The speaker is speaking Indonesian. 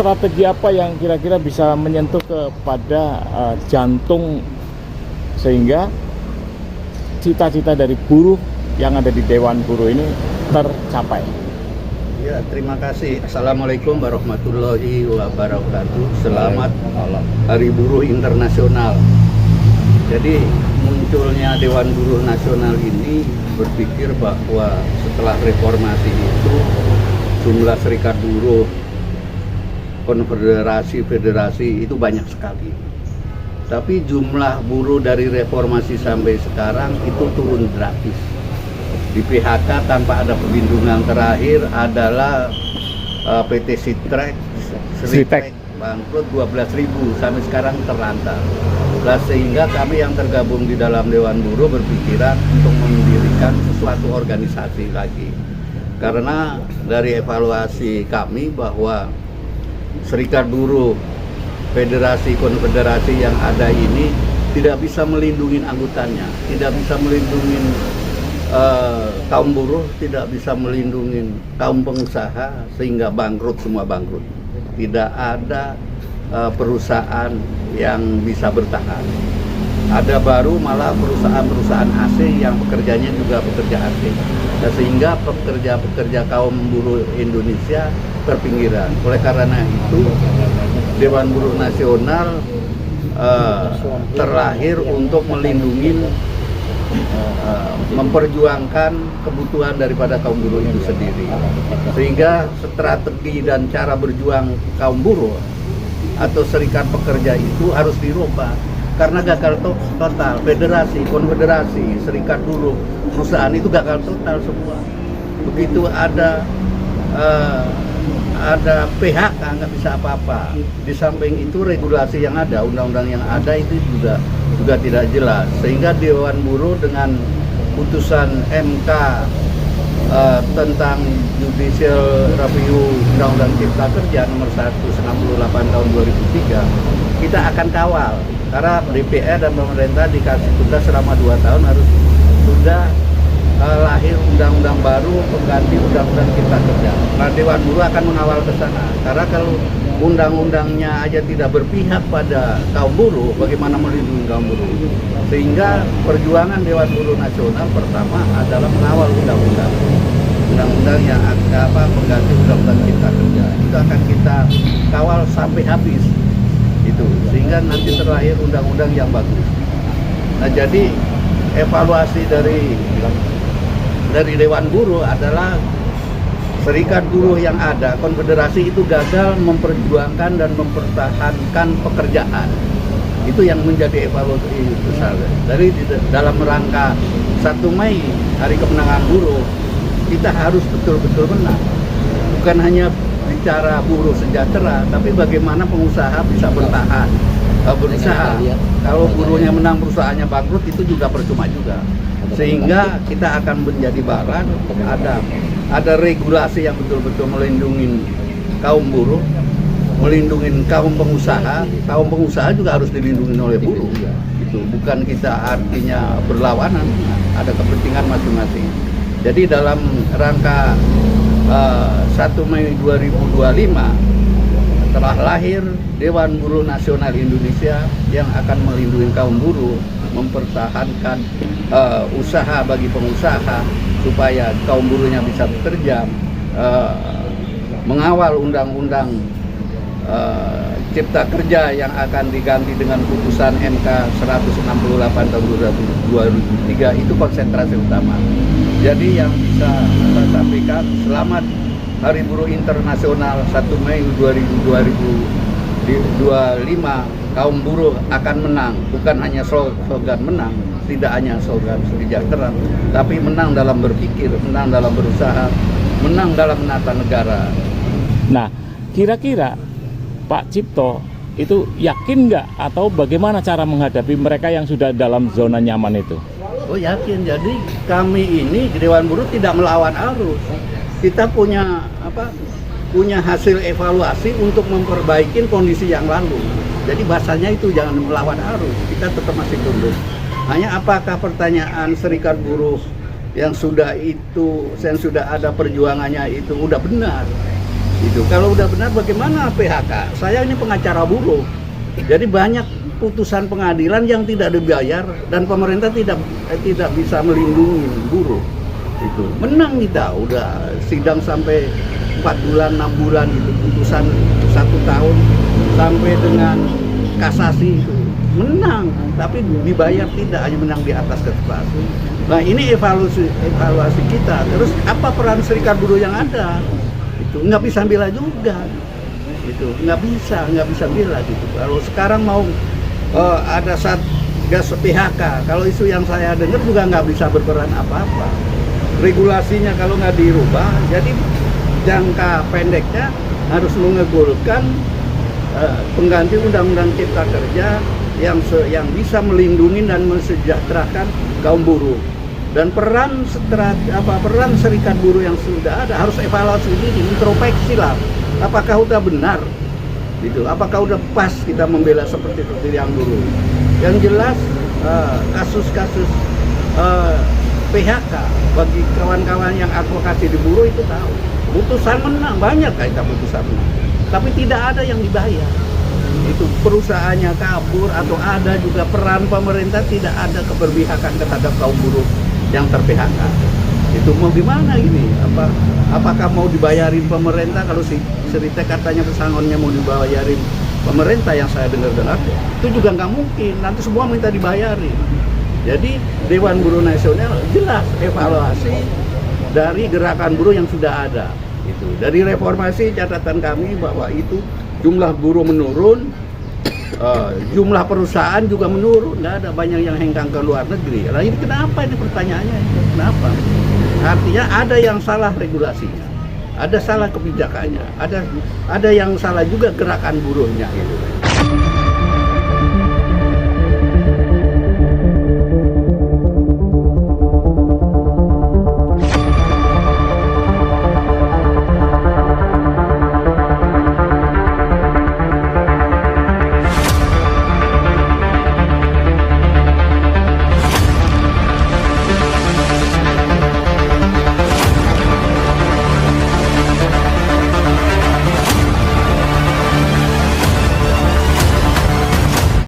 strategi apa yang kira-kira bisa menyentuh kepada jantung sehingga cita-cita dari buruh yang ada di Dewan Buruh ini tercapai? Ya, terima kasih. Assalamualaikum warahmatullahi wabarakatuh. Selamat Hari Buruh Internasional. Jadi munculnya Dewan Buruh Nasional ini berpikir bahwa setelah reformasi itu jumlah serikat buruh, konfederasi, federasi itu banyak sekali. Tapi jumlah buruh dari reformasi sampai sekarang itu turun drastis. Di PHK tanpa ada perlindungan terakhir adalah PT Sitrek bangkrut 12.000 sampai sekarang terlantar. Sehingga kami yang tergabung di dalam Dewan Buruh berpikiran untuk mendirikan sesuatu organisasi lagi. Karena dari evaluasi kami bahwa serikat buruh, federasi, konfederasi yang ada ini tidak bisa melindungi anggotanya, tidak bisa melindungi kaum buruh, tidak bisa melindungi kaum pengusaha, sehingga bangkrut, semua bangkrut. Tidak ada perusahaan yang bisa bertahan. Ada baru malah perusahaan-perusahaan asing yang pekerjanya juga pekerja asing. Nah, sehingga pekerja-pekerja kaum buruh Indonesia terpinggiran. Oleh karena itu, Dewan Buruh Nasional terlahir untuk melindungi, memperjuangkan kebutuhan daripada kaum buruh itu sendiri. Sehingga strategi dan cara berjuang kaum buruh atau serikat pekerja itu harus dirubah. Karena gagal total, federasi, konfederasi, serikat buruh, perusahaan itu gagal total semua. Begitu ada PHK nggak bisa apa-apa. Di samping itu regulasi yang ada, undang-undang yang ada itu juga tidak jelas. Sehingga Dewan Buruh dengan putusan MK tentang Judicial Review Undang-Undang Cipta Kerja nomor 168 tahun 2003, kita akan kawal. Karena DPR dan pemerintah dikasih tugas selama 2 tahun harus sudah lahir undang-undang baru pengganti undang-undang Cipta Kerja. Nah, Dewan Buruh akan mengawal ke sana. Karena kalau undang-undangnya aja tidak berpihak pada kaum buruh, bagaimana melindungi kaum buruh? Sehingga perjuangan Dewan Buruh Nasional pertama adalah mengawal undang-undang yang pengganti undang-undang Cipta Kerja. Itu akan kita kawal sampai habis. Itu sehingga nanti terlahir undang-undang yang bagus. Nah, jadi evaluasi dari Dewan Buruh adalah serikat buruh yang ada, konfederasi itu gagal memperjuangkan dan mempertahankan pekerjaan. Itu yang menjadi evaluasi besar. Dari dalam rangka 1 Mei, Hari Kemenangan Buruh, kita harus betul-betul menang. Bukan hanya bicara buruh sejahtera, tapi bagaimana pengusaha bisa bertahan, berusaha. Kalau buruhnya menang, perusahaannya bangkrut, itu juga percuma juga. Sehingga kita akan menjadi barat, ada regulasi yang betul-betul melindungi kaum buruh, melindungi kaum pengusaha juga harus dilindungi oleh buruh. Itu bukan kita artinya berlawanan, ada kepentingan masing-masing. Jadi dalam rangka 1 Mei 2025 telah lahir Dewan Buruh Nasional Indonesia yang akan melindungi kaum buruh, mempertahankan usaha bagi pengusaha supaya kaum buruhnya bisa bekerja, mengawal undang-undang Cipta Kerja yang akan diganti dengan putusan MK 168 tahun 2003. Itu konsentrasi utama. Jadi yang bisa saya sampaikan, selamat Hari Buruh Internasional 1 Mei 2025. Kaum buruh akan menang, bukan hanya slogan menang, tidak hanya slogan sejahtera, tapi menang dalam berpikir, menang dalam berusaha, menang dalam menata negara. Nah, kira-kira Pak Cipto itu yakin nggak atau bagaimana cara menghadapi mereka yang sudah dalam zona nyaman itu? Oh, yakin. Jadi kami ini Dewan Buruh tidak melawan arus. Kita punya hasil evaluasi untuk memperbaiki kondisi yang lalu. Jadi bahasanya itu jangan melawan arus. Kita tetap masih tunduk. Hanya apakah pertanyaan serikat buruh yang sudah ada perjuangannya itu udah benar? Itu kalau udah benar bagaimana PHK? Saya ini pengacara buruh. Jadi banyak putusan pengadilan yang tidak dibayar dan pemerintah tidak bisa melindungi buruh. Itu menang kita udah sidang sampai 4 bulan 6 bulan itu, putusan 1 tahun sampai dengan kasasi itu menang, tapi dibayar tidak, hanya menang di atas kertas. Nah ini evaluasi kita. Terus apa peran serikat buruh yang ada? Itu nggak bisa bela juga. Itu nggak bisa bela gitu. Kalau sekarang mau ada Satgas PHK, kalau isu yang saya dengar juga nggak bisa berperan apa-apa. Regulasinya kalau nggak dirubah, jadi jangka pendeknya harus menggolkan pengganti Undang-Undang Cipta Kerja yang bisa melindungi dan mensejahterakan kaum buruh. Dan peran serikat buruh yang sudah ada harus evaluasi diri, introspeksi lah. Apakah udah benar? Gitu. Apakah udah pas kita membela seperti yang dulu? Yang jelas kasus-kasus PHK bagi kawan-kawan yang advokasi di buruh itu tahu. Putusan menang, banyak kita putusan menang. Tapi tidak ada yang dibayar. Itu perusahaannya kabur atau ada juga peran pemerintah, tidak ada keberpihakan terhadap kaum buruh yang ter-PHK. Itu mau gimana ini? Apakah mau dibayarin pemerintah? Kalau si Seritek katanya pesangonnya mau dibayarin pemerintah yang saya dengar-dengar, itu juga nggak mungkin. Nanti semua minta dibayarin. Jadi Dewan Buruh Nasional jelas evaluasi dari gerakan buruh yang sudah ada. Itu dari reformasi catatan kami bahwa itu jumlah buruh menurun, jumlah perusahaan juga menurun, nggak ada, banyak yang hengkang ke luar negeri. Lah ini kenapa, ini pertanyaannya, kenapa? Artinya ada yang salah regulasinya, ada salah kebijakannya, ada yang salah juga gerakan buruhnya gitu.